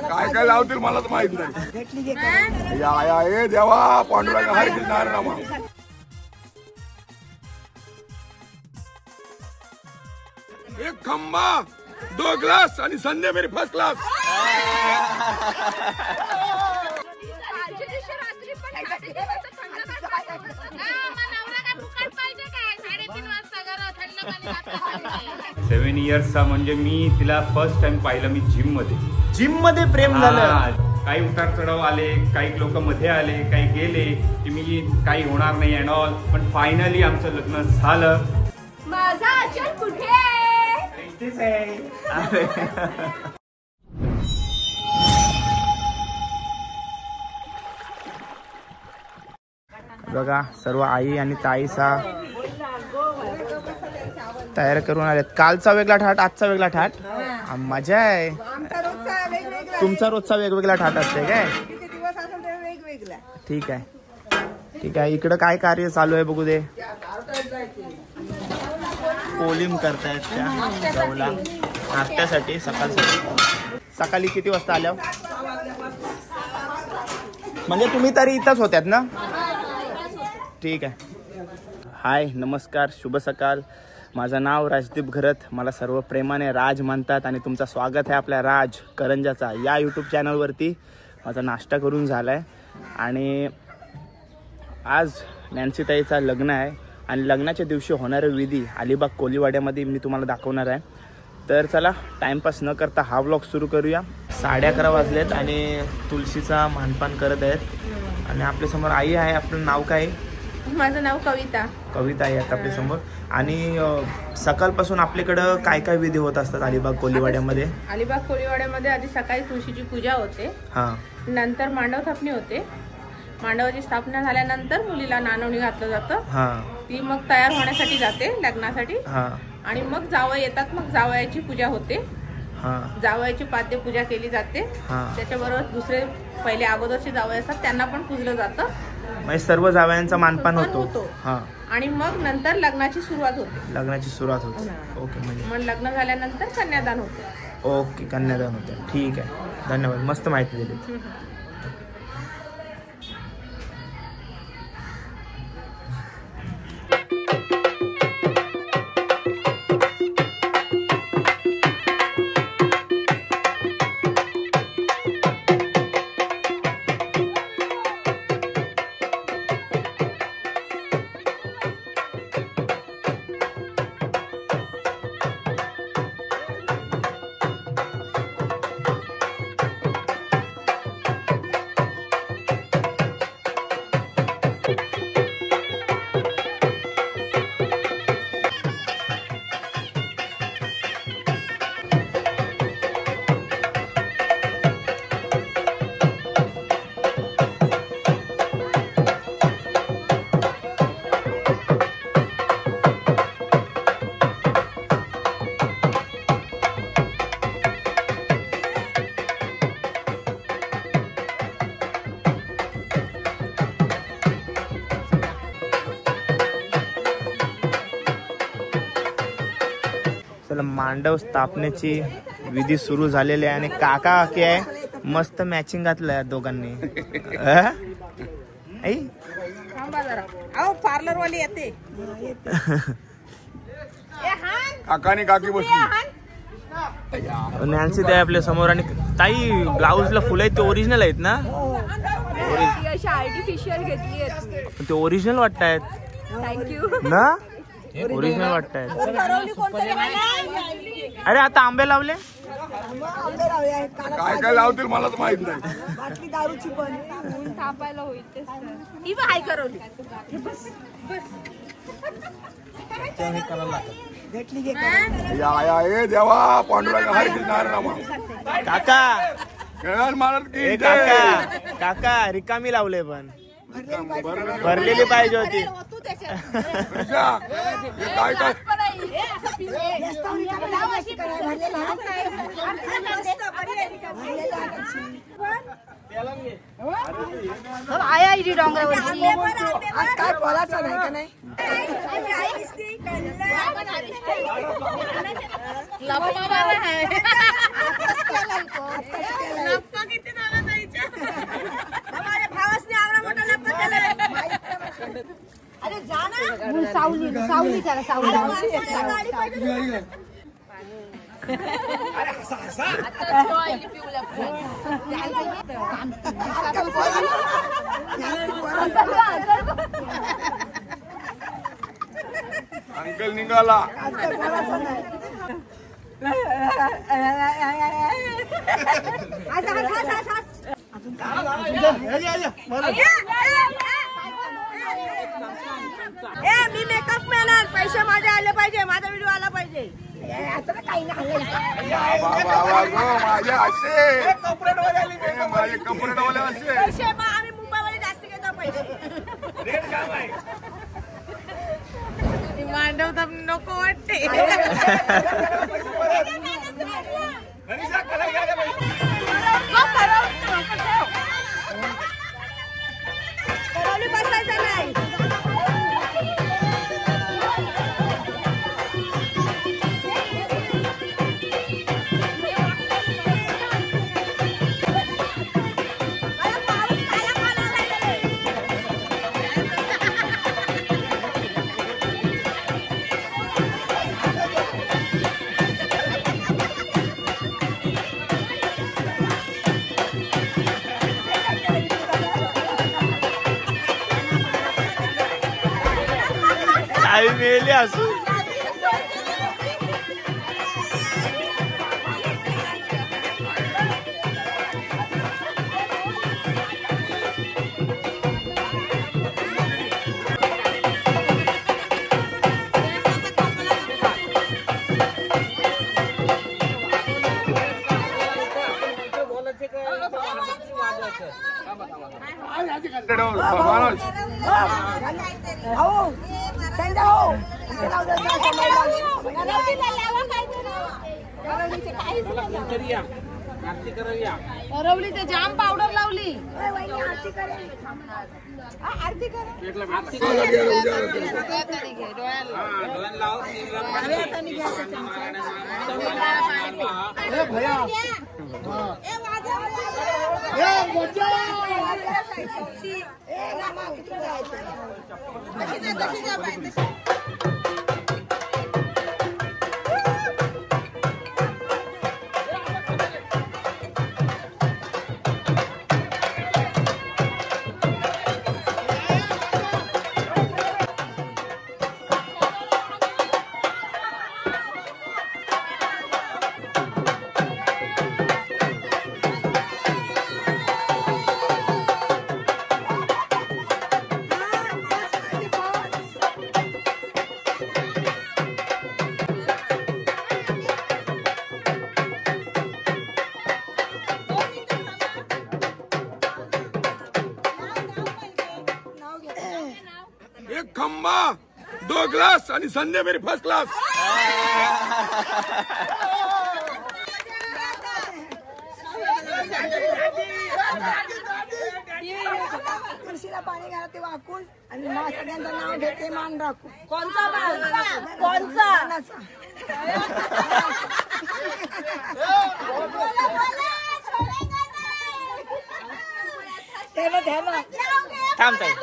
काय काय लावतील मलाच माहित नाही. या ए देवा पांडुरंग हरी कृष्ण हरी रामा. एक खंबा 2 ग्लास आणि संध्या मेरी फर्स्ट क्लास. सेवन इयर्सचा म्हणजे मी तिला फर्स्ट टाइम पाहिलं मी जिम मध्ये प्रेम झालं. काही उतार चढाव आले, काही लोक मध्ये आले, काही गेले की मी काही होणार नाही अँड ऑल, पण फायनली आमचं लग्न झालं. माझा अचल कुठे आहे? बघा सर्व आई आणि ताईचा तयार करून आलेत. कालचा वेगळा थाट, आजचा वेगळा थाट. मजा आहे. तुमचा रोजचा वेगवेगळा थाट असते काय? ठीक आहे ठीक आहे. इकडं काय कार्य चालू आहे बघू दे. पोलिंग करतायत त्या गवला नाश्त्यासाठी सकाळसाठी. सकाळी किती वाजता आल्या? म्हणजे तुम्ही तरी इथंच होत्यात ना? ठीक आहे. हाय नमस्कार शुभ सकाळ. माझं नाव राजदीप घरत. मला सर्व प्रेमाने राज म्हणतात आणि तुमचं स्वागत आहे आपल्या राज करंजाचा या यूट्यूब चॅनलवरती. माझा नाश्ता करून झाला आहे आणि आज नॅन्सीताईचा लग्न आहे आणि लग्नाच्या दिवशी होणारे विधी अलिबाग कोलीवाड्यामध्ये मी तुम्हाला दाखवणार आहे. तर चला टाइमपास न करता हा व्लॉग सुरू करूया. 11:30 वाजलेत आणि तुलसीचा मानपान करत आहेत आणि आपल्यासमोर आई आहे. आपलं नाव काय? माझं नाव कविता. कविता आहे आपल्या समोर. आणि सकाळपासून आपल्याकडं काय काय विधी होत असतात अलिबाग कोलीवाड्यामध्ये? अलिबाग कोलीवाड्यामध्ये आधी सकाळी तुळशीची पूजा होते. नंतर मांडव स्थापने होते. मांडवाची स्थापना झाल्यानंतर मुलीला नाणवणी घातलं जातं. ती मग तयार होण्यासाठी जाते लग्नासाठी. आणि मग जावई येतात. मग जावयाची पूजा होते. जावयाची पाद्य पूजा केली जाते. त्याच्याबरोबर दुसरे पहिले अगोदरचे जावई असतात त्यांना पण पूजलं जातं. म्हणजे सर्व जावयांचा मानपान होतो. आणि मग नंतर लग्नाची सुरुवात होते. लग्नाची सुरुवात होते. ओके. म्हणजे मग लग्न झाल्यानंतर कन्यादान होते. ओके कन्यादान होते. ठीक आहे धन्यवाद. मस्त माहिती दिली. मांडव स्थापनेची विधी सुरू झालेली आहे आणि काका काकी आहे. मस्त मॅचिंग घातलं या दोघांनी. पार्लर वाली येते. काकानी काकी बसली. नॅन्सी ताई आपल्या समोर. आणि ताई ब्लाऊजला फुलं आहेत ते ओरिजिनल आहेत ना? आर्टिफिशियल घेतली आहे. ते ओरिजिनल वाटतायत. थँक्यू ना? ओरिजिनल वाटतायत. अरे आता आंबे लावले. काय काय लावतील मलाच माहित नाही. बाटली दारूची पण थापायला होईल. ही हाय करवली. या ए देवा पांडुरंग हरी कृष्ण हरी रामा. काका काका काका रिकामी लावले पण भरलेली पाहिजे होती. काय काय आया इडी डोंगरावर आज काय बोलायचं नाही का नाही. लपा सावली चला सावली अंकल निघाला मी मेकअप मॅन, पैसे माझे आले पाहिजे, माझा व्हिडिओ आला पाहिजे. आता काही नाही माझे असे माझे कपडेवाले असे पैसे मग आम्ही मुंबईमध्ये जास्त घेतो पैसे. मांडव तर नको वाटते. करवली बसायचं नाही. आई मेली असू. करवली जाम पावडर लावली. आरती करा. एक खंबा 2 ग्लास आणि संध्या मेरी फर्स्ट क्लास. तुळशीला पाणी घाला ते वाकून आणि सगळ्यांचं नाव घेते मान राखू. कोणचा मान? कोणचा? थांब ताई.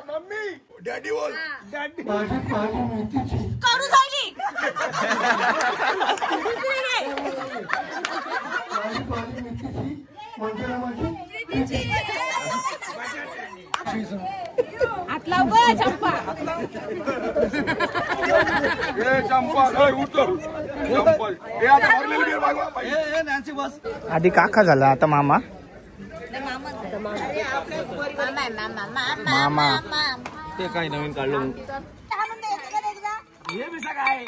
मम्मी डॅडी बोल. करू झाली. हात लाव ग चंपा. चंपा उचल चंपल. आता भरलेली बिल मागवा. आधी काका झाला, आता मामा. मामा ते काय नवीन काढलं. हे बी सगळं आहे.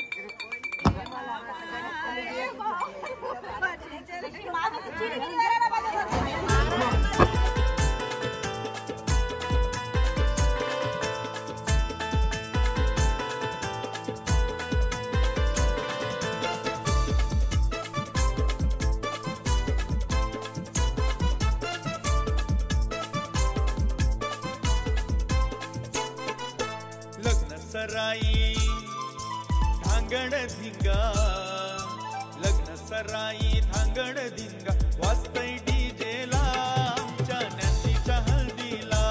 सराई धांगड धिंगा, लग्न सराई धांगड धिंगा, वाजतय डीजेला आमच्या नंदीच्या हल्दीला.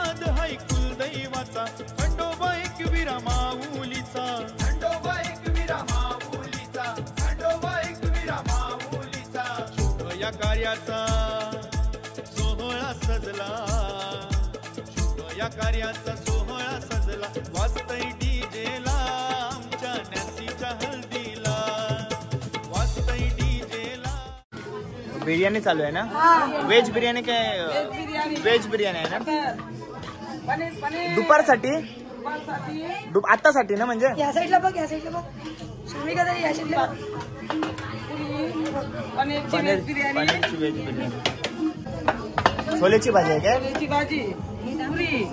नाद हाय कुलदैवाचा खंडोबा एकविरा माऊलीचा खंडोबा एकविरा माऊलीचा खंडोबा एकविरा माऊलीचा शुभ या कार्याचा सोहळा सजला शुभ या कार्याचा सोहळा सजला वाजतय डीजेला आमच्या नॅन्सीच्या हळदीला वाजतय डीजेला बिर्याणी चालू आहे ना व्हेज बिर्याणी काय व्हेज बिर्याणी आहे ना दुपारसाठी आत्तासाठी ना म्हणजे या साईडला बघ या साईडला बघ तुम्ही कधी या साईडला पनीरची व्हेज बिर्याणी छोलेची भाजी आहे काय भाजी पुरी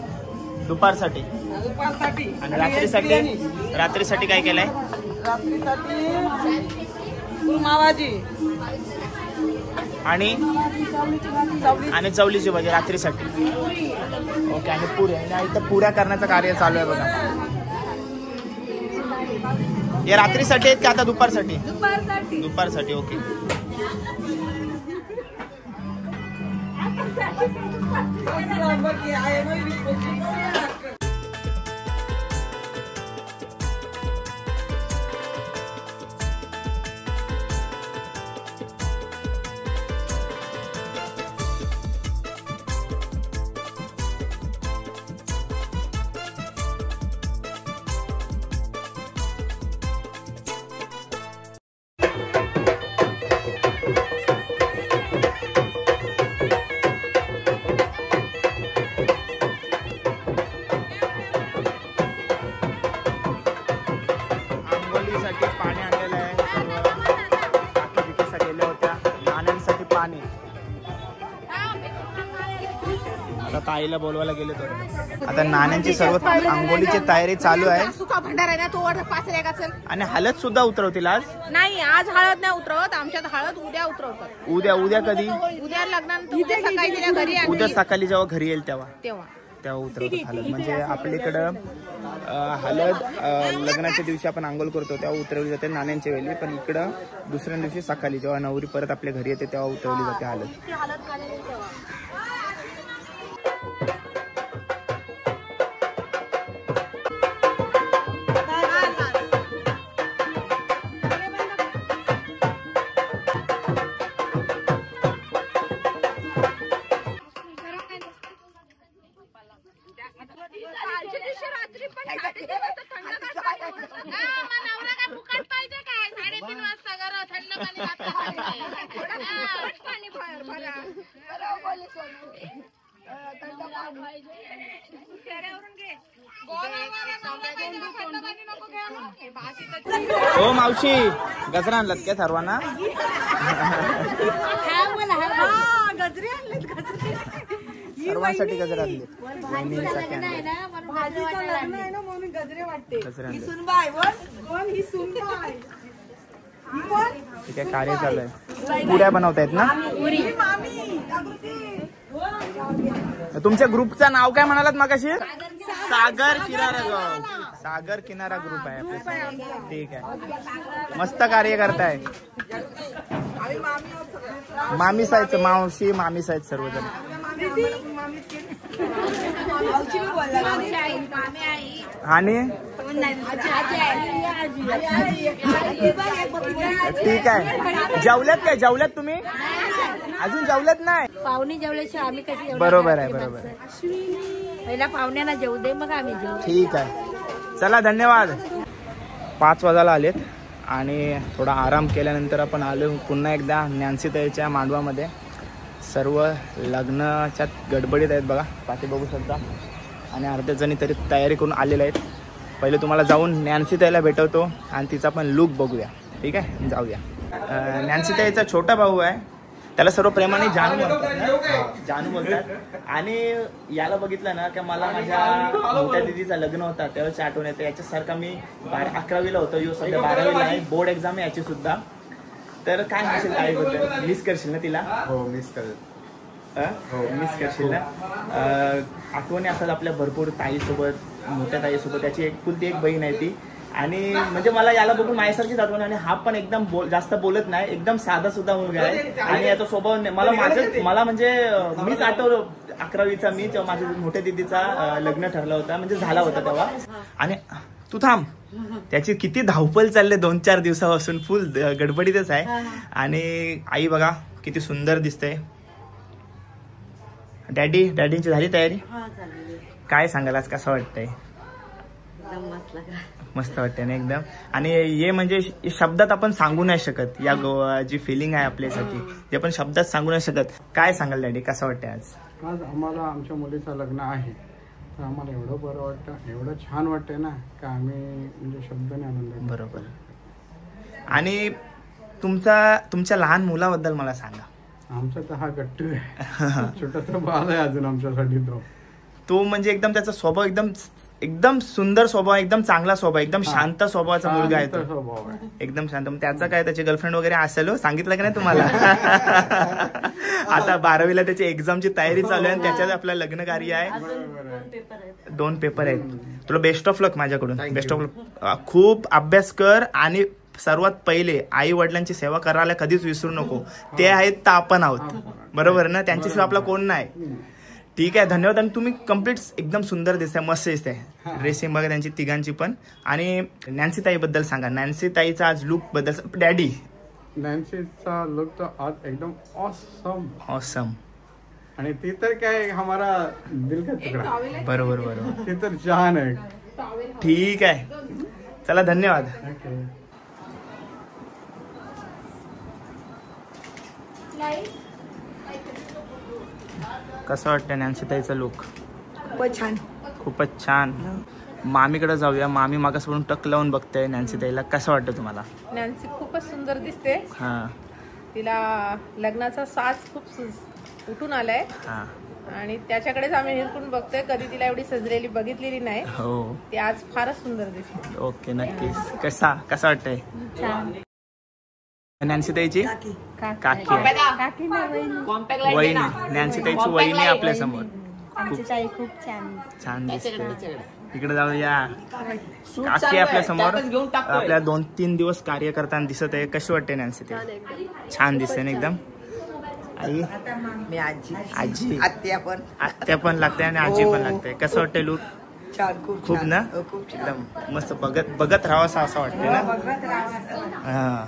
दुपारसाठी दुपारसाठी आणि रात्रीसाठी काय केलंय रात्रीसाठी कुर्माभाजी आणि चवलीची भाजी रात्रीसाठी ओके आणि पुऱ्या आणि इथं पुऱ्या करण्याचं कार्य चालू आहे बघा हे रात्रीसाठी आहेत की आता दुपारसाठी दुपारसाठी ओके पाणी आणलेलं आहे गेल्या होत्या नाण्यांसाठी पाणी आता ताईला बोलवायला गेले तर आता नाण्यांची सर्व आंघोळीची तयारी चालू आहे सुका भंडार आहे ना तो पाचऱ्या का चल आणि हळद सुद्धा उतरवतील आज नाही आज हळद नाही उतरवत आमच्यात हळद उद्या उतरवतात उद्या कधी उद्या लग्नानंतर उद्या सकाळी तिला घरी आणली. उद्या सकाळी जेव्हा घरी येईल तेव्हा तेव्हा उतरवतात हळद म्हणजे आपल्याकडं हळद लग्नाच्या दिवशी आपण आंघोळ करतो तेव्हा उतरवली जाते नाण्यांच्या वेळी पण इकडं दुसऱ्या दिवशी सकाळी जेव्हा नवरी परत आपल्या घरी येते तेव्हा उतरवली जाते हळद हो मावशी गजरा आणलात काय सर्वांना सर्वांसाठी गजरा आणले ठीक आहे कार्य चालू आहे पुऱ्या बनवतायत ना तुमच्या ग्रुपचं नाव काय म्हणालात मगाशी सागर किनारा ग्रुप आहे ठीक आहे मस्त कार्य करताय मामी साहेब मावशी मामी साहेब सर्वजण आणि ठीक आहे जेवल्यात तुम्ही अजून जेवल्यात नाही पाहुणे जेवल्याशिवाय आम्ही कधी बरोबर आहे पहिला पाहुण्यांना जेवू दे मग आम्ही जेवू ठीक आहे चला धन्यवाद 5 वाजायला आलेत आणि थोडा आराम केल्यानंतर आपण आलो पुन्हा एकदा नॅन्सीताईच्या मांडवामध्ये सर्व लग्नाच्या गडबडीत आहेत बघा पाठी बघू शकता आणि अर्ध्या जणी तरी तयारी करून आलेल्या आहेत पहिले तुम्हाला जाऊन नॅन्सीताईला भेटवतो आणि तिचा पण लुक बघूया ठीक आहे जाऊया नॅन्सीताईचा छोटा भाऊ आहे त्याला सर्व प्रेमाने जानू बोलतात आणि याला बघितलं ना की मला माझ्या मोठ्या दिदीचं लग्न होता तेव्हाची आठवण येते याच्यासारखा मी 11वीला होतो यो सध्या 12वीला आहे बोर्ड एक्झाम आहे याची सुद्धा तर काय म्हणशील ताईबद्दल मिस करशील ना तिला हो मिस करशील ना आठवणी असतात आपल्या भरपूर ताईसोबत मोठ्या ताईसोबत त्याची एकुलती एक बहीण आहे ती आणि म्हणजे मला याला बघून माझ्यासारखीच आठवण. आणि हा पण एकदम जास्त बोलत नाही, एकदम साधा सुद्धा मुलगा आहे. आणि याचा स्वभाव मला म्हणजे मीच आठवलं 11वीचा मी तेव्हा माझ्या मोठ्या दिदीचा लग्न ठरलं होतं, म्हणजे झाला होता तेव्हा. आणि तू थांब, त्याची किती धावपळ चालले 2-4 दिवसापासून, फुल गडबडीतच आहे. आणि आई बघा किती सुंदर दिसते. डॅडींची झाली तयारी? काय सांगाल आज, कसं वाटतंय? मस्त वाटतंय ना एकदम. आणि हे म्हणजे शब्दात आपण सांगू नाही शकत, या जी फिलिंग आहे आपल्यासाठी ते आपण शब्दात सांगू नाही शकत. काय सांगाल डॅडी, कसं वाटतंय आज? आज आम्हाला आमच्या मुलीचं लग्न आहे, तर आम्हाला एवढं बरं वाटतं, एवढं छान वाटतंय ना का आम्ही म्हणजे शब्दाने आनंद. बरोबर. आणि तुमच्या लहान मुलाबद्दल मला सांगा. आमचा तर हा गट्टू आहे, छोटासा बाळ आहे अजून आमच्यासाठी. तो म्हणजे एकदम त्याचा स्वभाव एकदम सुंदर स्वभाव, एकदम चांगला स्वभाव, एकदम शांत स्वभावाचा मुलगा आहे तो, एकदम शांत. त्याचा काय त्याची गर्लफ्रेंड वगैरे असेल, सांगितलं का नाही तुम्हाला? आता 12वीला त्याची एक्झामची तयारी चालू आहे आणि त्याच्यात आपलं लग्न कार्य आहे. 2 पेपर आहेत. तुला बेस्ट ऑफ लक माझ्याकडून, बेस्ट ऑफ लक. खूप अभ्यास कर आणि सर्वात पहिले आई वडिलांची सेवा करायला कधीच विसरू नको. ते आहेत तर आपण आहोत, बरोबर ना? त्यांच्याशिवाय आपला कोण नाही. ठीक आहे, धन्यवाद. आणि तुम्ही कम्प्लीट एकदम सुंदर दिसताय, मस्त दिसताय. ड्रेसिंग बघा त्यांची तिघांची पण. आणि नॅन्सी ताई बद्दल सांगा, नॅन्सी ताईचा आज लुक बद्दल. डॅडी, नॅन्सीचा लुक तर आज एकदम ऑसम. आणि ती तर काय हमारा दिल का तुकडा. बरोबर. ती तर छान आहे. ठीक आहे, चला धन्यवाद. कसं वाटतं नॅन्सी ताईचा लुक? खूपच छान. मामीकडे जाऊया. मामी मागासवरून टक लावून बघते नॅन्सी ताईला. कसं वाटतं तुम्हाला? नॅन्सी खूपच सुंदर दिसते. हा, तिला लग्नाचा साज खूप उठून आलाय. हा. आणि त्याच्याकडेच आम्ही हिरकून बघतोय, कधी तिला एवढी सजलेली बघितलेली नाही. हो, ती आज फारच सुंदर दिसते. ओके, नक्कीच. कसं वाटतंय नॅन्सी ताईची? काकी वहिनी. नॅन्सी ताईची वहिनी आपल्या समोर. खूप छान दिसते. इकडे जाऊया. काकी आपल्या समोर आपल्या 2-3 दिवस कार्य करताना दिसत आहे. कशी वाटते नॅन्सी ताई? छान दिसते ना एकदम. आई, आजी आत्या पण लागते आणि आजी पण लागते. कसं वाटतंय लूक? खूप ना, एकदम मस्त. बघत राहावं असं वाटतंय ना. हा,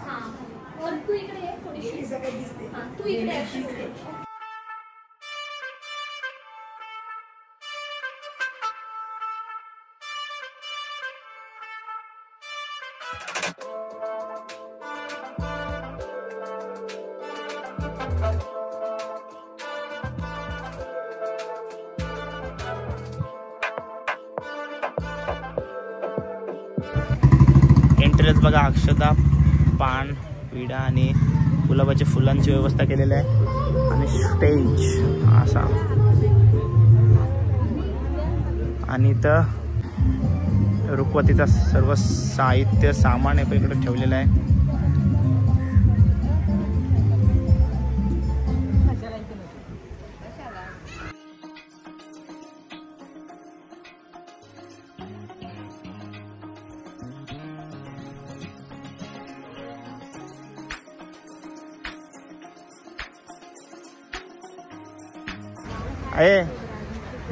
एंट्रीलाच बघा अक्षता, पान, विडा आणि गुलाबाच्या फुलांची व्यवस्था केलेली आहे. आणि स्टेज असा. आणि इथं रुखवतीचा सर्व साहित्य सामान आहे इकडे ठेवलेलं आहे.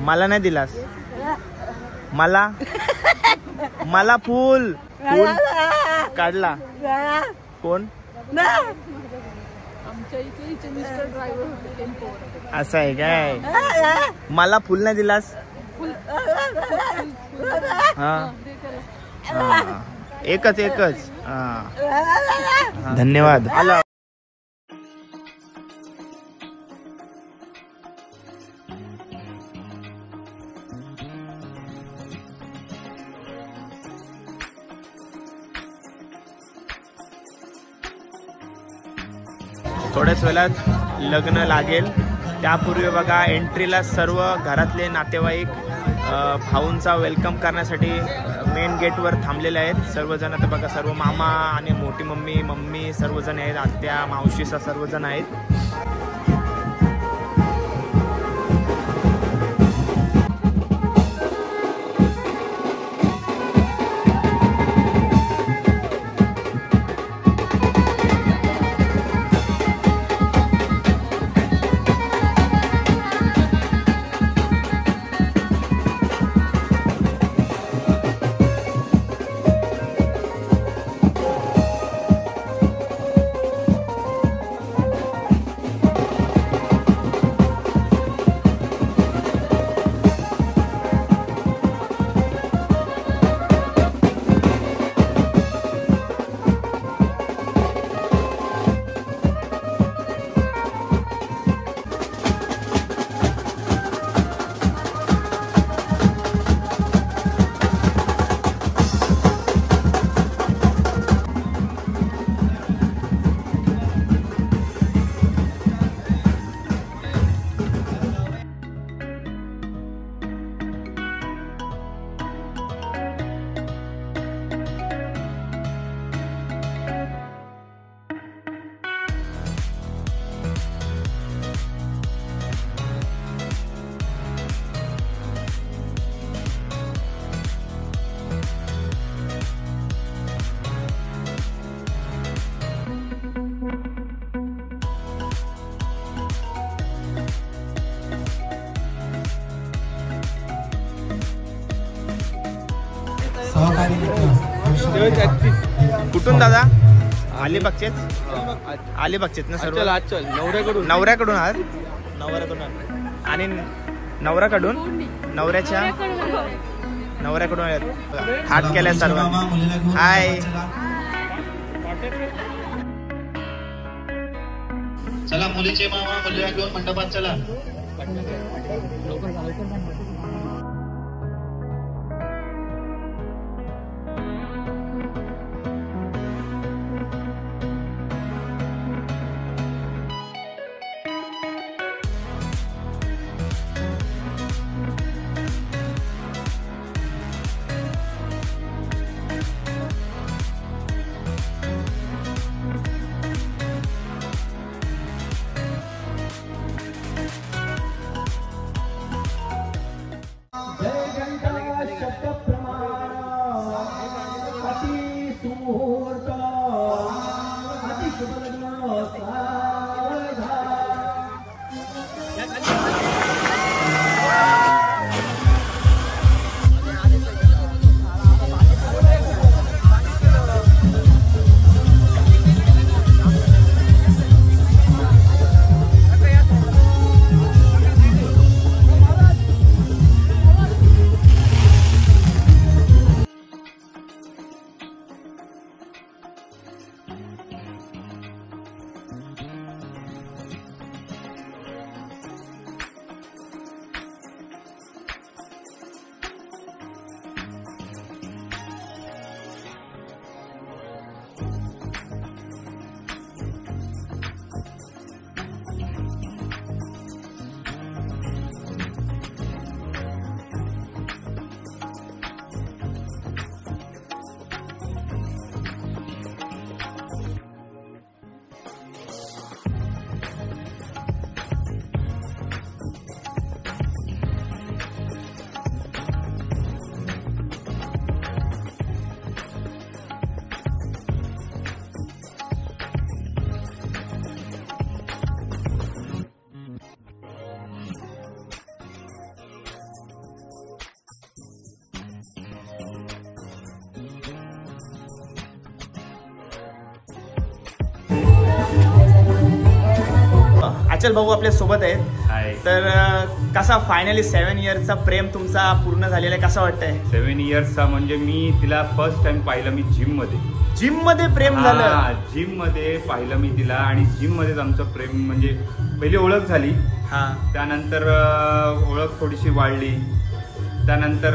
मला नाही दिलास? मला फुल काढला कोण? असं आहे काय? मला फुल नाही दिलास? हा, एकच. धन्यवाद. आला. थोड्याच वेळात लग्न लागेल. त्यापूर्वी बघा एंट्रीला सर्व घरातले नातेवाईक भाऊंचा वेलकम करण्यासाठी मेन गेटवर थांबलेले आहेत सर्वजण. तर बघा सर्व मामा आणि मोठी मम्मी सर्वजण आहेत. आत्या मावशीचा सर्वजण आहेत. सहकारी मित्र कुठून दादा? अलिबागचेच अलिबागचेच ना सर्व? नवऱ्याकडून आहात? नवऱ्याकडून आणि नवऱ्याकडून नवऱ्याकडून हात केल्या सर्व. हाय चला मुलीचे मामा मुलीला घेऊन मंडपात चला. अचल भाऊ आपल्या सोबत आहेत. तर कसा फायनली 7 इयर्सचा प्रेम तुमचा पूर्ण झालेला आहे, कसं वाटतंय? 7 इयर्सचा म्हणजे मी तिला फर्स्ट टाइम पाहिलं मी जिम मध्ये प्रेम झालं. जिम मध्ये पाहिलं मी तिला आणि जिम मध्येच आमचं प्रेम म्हणजे पहिली ओळख झाली. त्यानंतर ओळख थोडीशी वाढली. त्यानंतर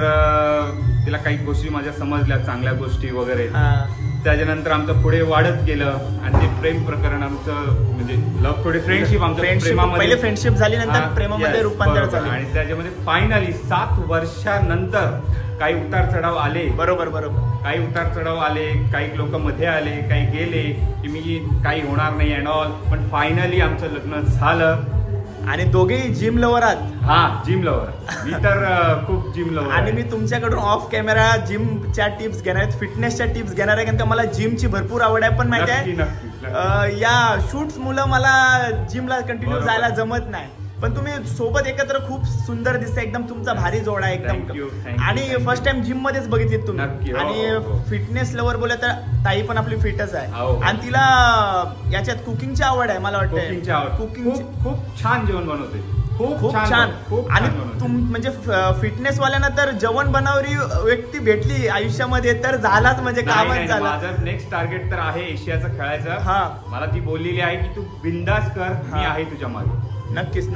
तिला काही गोष्टी माझ्या समजल्या, चांगल्या गोष्टी वगैरे. त्याच्यानंतर आमचं पुढे वाढत गेलं आणि ते प्रेम प्रकरण आमचं म्हणजे लव्ह थोडी फ्रेंडशिप पहिले फ्रेंडशिप झाली, नंतर प्रेमामध्ये रूपांतर झालं. आणि त्याच्यामध्ये फायनली 7 वर्षानंतर काही उतार चढाव आले. बरोबर काही उतार चढाव आले, काही लोक मध्ये आले, काही गेले की मी काही होणार नाही अँड ऑल. पण फायनली आमचं लग्न झालं आणि दोघेही जिम लवर आहात. Gym lover. मी तर खूप जिम लवर. आणि मी तुमच्याकडून ऑफ कॅमेरा जिमच्या टिप्स घेणार आहेत, फिटनेसच्या टिप्स घेणार आहे, कारण का मला जिमची भरपूर आवड आहे. पण माहिती आहे या शूट्स मुलं मला जिमला कंटिन्यू जायला जमत नाही. पण तुम्ही सोबत एकत्र खूप सुंदर दिसते, एकदम तुमचा भारी जोडा एकदम. आणि फर्स्ट टाइम जिम मध्येच बघितली तुम्ही. आणि फिटनेस लवर बोलले तर ताई पण आपली फिटच आहे. आणि तिला याच्यात कुकिंगची आवड आहे मला वाटतं. कुकिंग खूप छान जेवण बनवते. खूप छान. आणि म्हणजे फिटनेस वाल्यांना तर जेवण बनवणारी व्यक्ती भेटली आयुष्यामध्ये तर झालाच म्हणजे कामच झालं. माझं नेक्स्ट टार्गेट तर आहे एशियाचं खेळायचं. मला ती बोललेली आहे की तू बिंदास कर, मी आहे तुझ्या मागे. नक्कीच.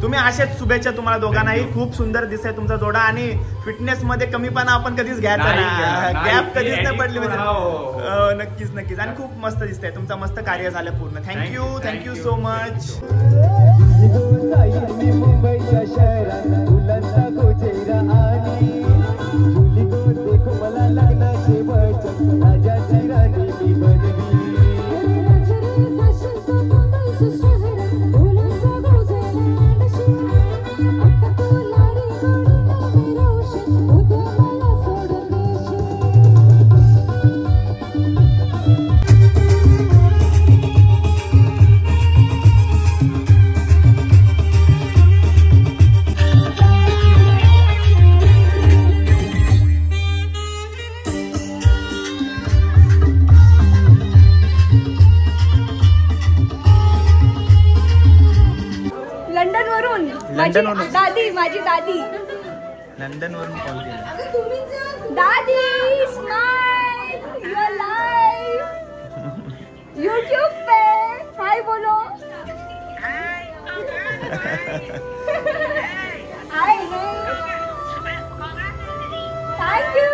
तुम्ही अशाच शुभेच्छा तुम्हाला दोघांनाही. खूप सुंदर दिसतंय तुमचा जोडा आणि फिटनेस मध्ये कमीपणा आपण कधीच घ्यायचा नाही, गॅप कधीच नाही पडली म्हणजे. नक्कीच. आणि खूप मस्त दिसतंय, तुमचं मस्त कार्य झालं पूर्ण. Thank you so much. मुंबईच्या शहरात फुलांचा गोचेरा आणि मला लग्नाचे वचन राजाची राणी मी बनवी. लंडनवरून दादी, माझी दादी लंडनवरून कॉल केला. दादी स्माइल युअर लाइफ यूट्यूब पे हाय बोलो. Hi thank you.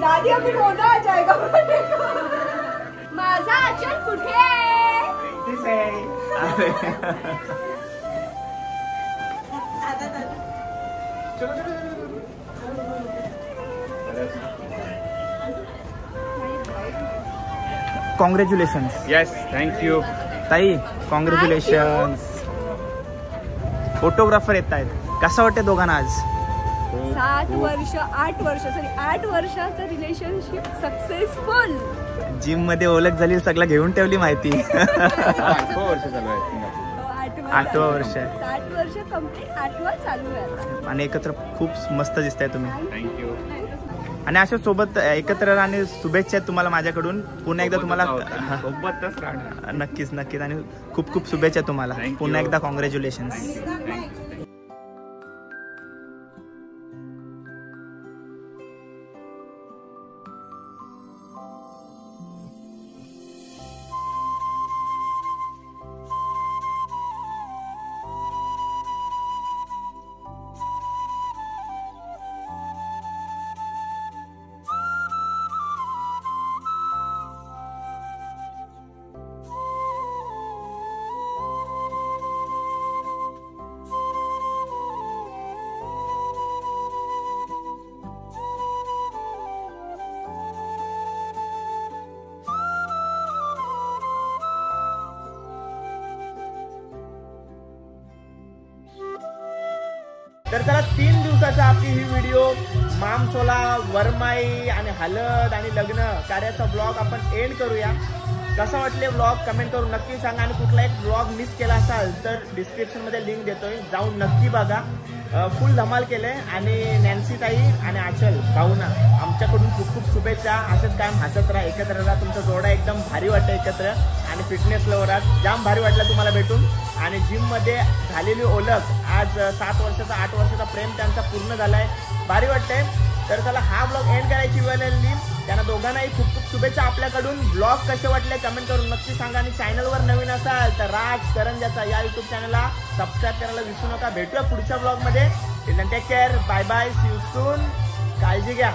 दादी अभी रोना आ जाएगा. माझा अचल कुठे? कॉंग्रॅच्युलेशन. येस, थँक्यू ताई, कॉंग्रॅच्युलेशन. फोटोग्राफर येत आहेत. कसं वाटतं दोघांना आज? 8 वर्षाचं रिलेशनशिप सक्सेसफुल. जिम मध्ये ओळख झाली, सगळं घेऊन ठेवली माहिती. 8 वर्ष चालू आहे. 8वं वर्ष. 7 वर्ष कंप्लीट, 8वं चालू आहे. आणि एकत्र खूप मस्त दिसताय तुम्ही. थँक्यू. आणि अशा सोबत एकत्र राहणे शुभेच्छा तुम्हाला माझ्याकडून. पुन्हा एकदा तुम्हाला सोबतच राहणार. नक्कीच नक्कीच. आणि खूप खूप शुभेच्छा तुम्हाला. पुन्हा एकदा कॉंग्रॅच्युलेशन. तर चला 3 दिवसाचा आपली ही व्हिडिओ मामसोला, वरमाई आणि हळद आणि लग्न कार्याचा ब्लॉग आपण एंड करूया. कसा वाटले ब्लॉग कमेंट करून नक्की सांगा. आणि कुठला एक ब्लॉग मिस केला असाल तर डिस्क्रिप्शनमध्ये लिंक देतोय, जाऊन नक्की बघा. फुल धमाल केले. आणि नॅन्सी ताई आणि आचल भाऊना आमच्याकडून खूप खूप शुभेच्छा. असंच कायम हसत राहा, एकत्र राहा. तुमचा जोडा एकदम भारी वाटतं एकत्र. आणि फिटनेस लवरात जाम भारी वाटलं तुम्हाला भेटून. आणि जिममध्ये झालेली ओळख आज 7 वर्षाचा 8 वर्षाचा प्रेम त्यांचा पूर्ण झालाय. भारी वाटतंय. तर चला हा ब्लॉग एंड करायची वेळ आली. त्यांना दोघांनाही खूप खूप शुभेच्छा आपल्याकडून. ब्लॉग कसे वाटले कमेंट करून नक्की सांगा. आणि चॅनलवर नवीन असाल तर राज करंजाचा या यूट्यूब चॅनलला सबस्क्राईब करायला विसरू नका. भेटूया पुढच्या ब्लॉगमध्ये. Take care. Bye bye. See you soon. काळजी घ्या.